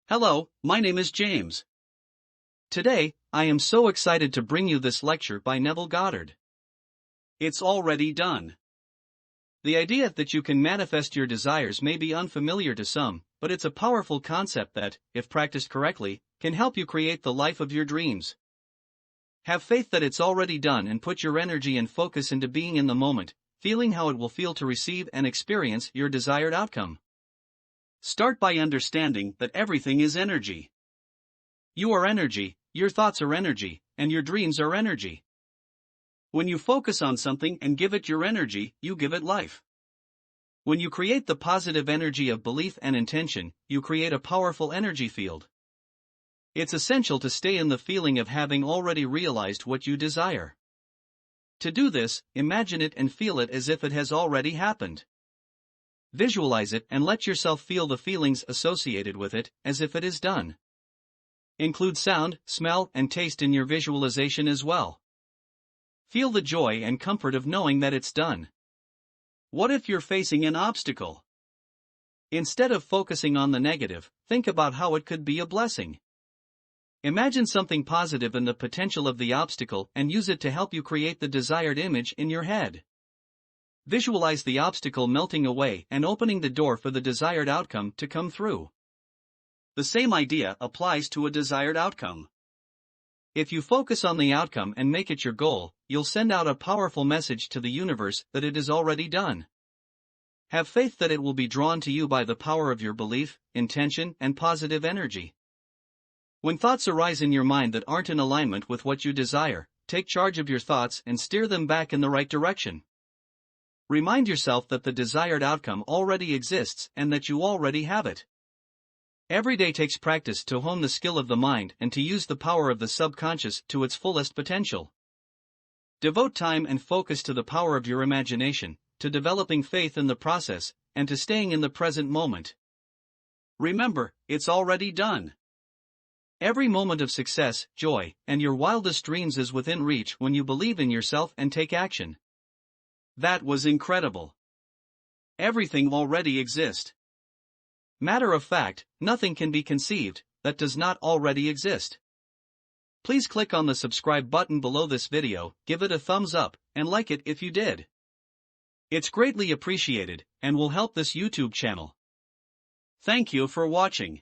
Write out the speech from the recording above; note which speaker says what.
Speaker 1: Hello, my name is James. Today, I am so excited to bring you this lecture by Neville Goddard. It's already done. The idea that you can manifest your desires may be unfamiliar to some, but it's a powerful concept that, if practiced correctly, can help you create the life of your dreams. Have faith that it's already done and put your energy and focus into being in the moment, feeling how it will feel to receive and experience your desired outcome. Start by understanding that everything is energy. You are energy, your thoughts are energy, and your dreams are energy. When you focus on something and give it your energy, you give it life. When you create the positive energy of belief and intention, you create a powerful energy field. It's essential to stay in the feeling of having already realized what you desire. To do this, imagine it and feel it as if it has already happened. Visualize it and let yourself feel the feelings associated with it, as if it is done. Include sound, smell, and taste in your visualization as well. Feel the joy and comfort of knowing that it's done. What if you're facing an obstacle? Instead of focusing on the negative, think about how it could be a blessing. Imagine something positive in the potential of the obstacle and use it to help you create the desired image in your head. Visualize the obstacle melting away and opening the door for the desired outcome to come through. The same idea applies to a desired outcome. If you focus on the outcome and make it your goal, you'll send out a powerful message to the universe that it is already done. Have faith that it will be drawn to you by the power of your belief, intention, and positive energy. When thoughts arise in your mind that aren't in alignment with what you desire, take charge of your thoughts and steer them back in the right direction. Remind yourself that the desired outcome already exists and that you already have it. Every day takes practice to hone the skill of the mind and to use the power of the subconscious to its fullest potential. Devote time and focus to the power of your imagination, to developing faith in the process, and to staying in the present moment. Remember, it's already done. Every moment of success, joy, and your wildest dreams is within reach when you believe in yourself and take action. That was incredible. Everything already exists. Matter of fact, nothing can be conceived that does not already exist. Please click on the subscribe button below this video, give it a thumbs up, and like it if you did. It's greatly appreciated and will help this YouTube channel. Thank you for watching.